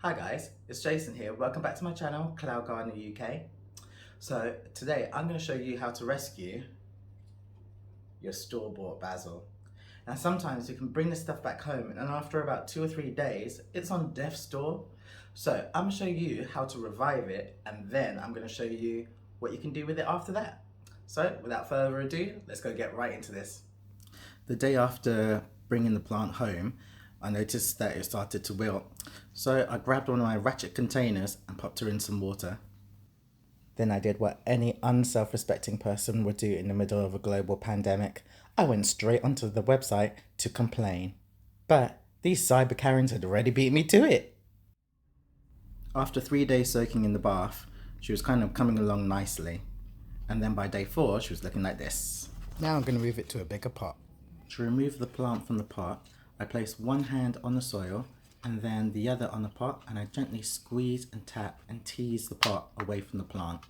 Hi guys, it's Jason here. Welcome back to my channel, Cloud Gardener UK. So today I'm going to show you how to rescue your store-bought basil. Now sometimes you can bring this stuff back home and after about 2 or 3 days it's on death's door. So I'm going to show you how to revive it and then I'm going to show you what you can do with it after that. So without further ado, let's go get right into this. The day after bringing the plant home, I noticed that it started to wilt. So I grabbed one of my ratchet containers and popped her in some water. Then I did what any unself-respecting person would do in the middle of a global pandemic. I went straight onto the website to complain. But these cyber Karens had already beat me to it. After 3 days soaking in the bath, she was kind of coming along nicely. And then by day 4, she was looking like this. Now I'm going to move it to a bigger pot. To remove the plant from the pot, I place one hand on the soil and then the other on the pot, and I gently squeeze and tap and tease the pot away from the plant.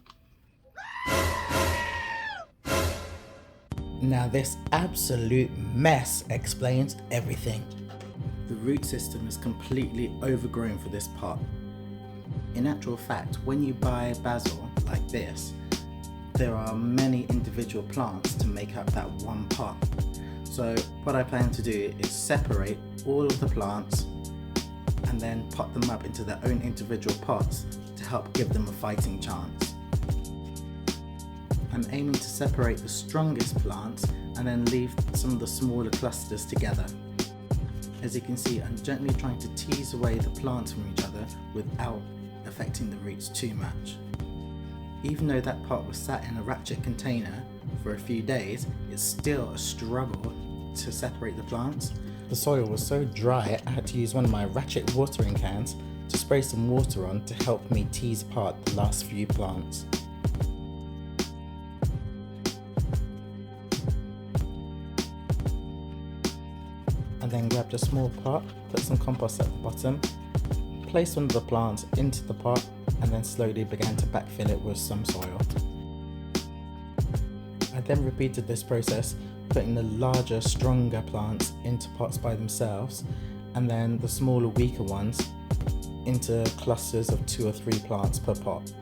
Now this absolute mess explains everything. The root system is completely overgrown for this pot. In actual fact, when you buy basil like this, there are many individual plants to make up that one pot. So what I plan to do is separate all of the plants and then pot them up into their own individual pots to help give them a fighting chance. I'm aiming to separate the strongest plants and then leave some of the smaller clusters together. As you can see, I'm gently trying to tease away the plants from each other without affecting the roots too much. Even though that pot was sat in a ratchet container for a few days, it's still a struggle to separate the plants. The soil was so dry I had to use one of my ratchet watering cans to spray some water on to help me tease apart the last few plants. And then grabbed a small pot, put some compost at the bottom, placed one of the plants into the pot and then slowly began to backfill it with some soil. I then repeated this process, putting the larger, stronger plants into pots by themselves and then the smaller, weaker ones into clusters of 2 or 3 plants per pot.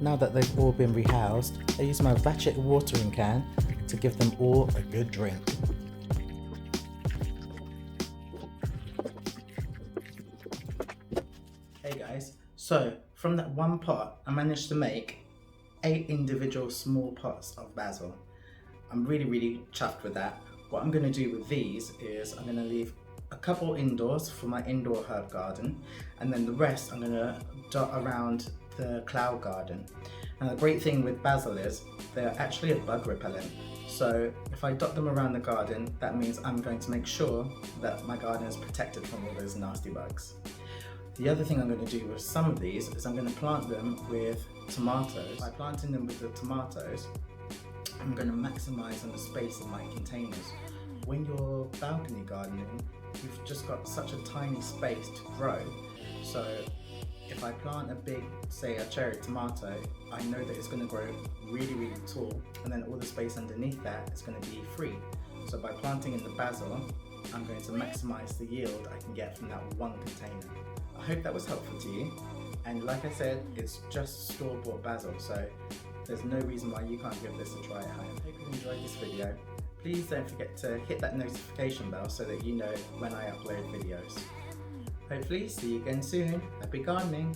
Now that they've all been rehoused, I use my ratchet watering can to give them all a good drink. Hey guys, so from that one pot I managed to make 8 individual small pots of basil. I'm really chuffed with that. What I'm going to do with these is I'm going to leave a couple indoors for my indoor herb garden and then the rest I'm going to dot around the cloud garden. And the great thing with basil is they're actually a bug repellent. So if I dot them around the garden, that means I'm going to make sure that my garden is protected from all those nasty bugs. The other thing I'm going to do with some of these is I'm going to plant them with tomatoes. By planting them with the tomatoes, I'm going to maximize on the space of my containers. When you're balcony gardening, you've just got such a tiny space to grow. So if I plant a big, say a cherry tomato, I know that it's going to grow really tall and then all the space underneath that is going to be free. So by planting in the basil, I'm going to maximize the yield I can get from that one container. I hope that was helpful to you. And like I said, it's just store-bought basil, so there's no reason why you can't give this a try at home. I hope you enjoyed this video. Please don't forget to hit that notification bell so that you know when I upload videos. Hopefully see you again soon. Happy gardening!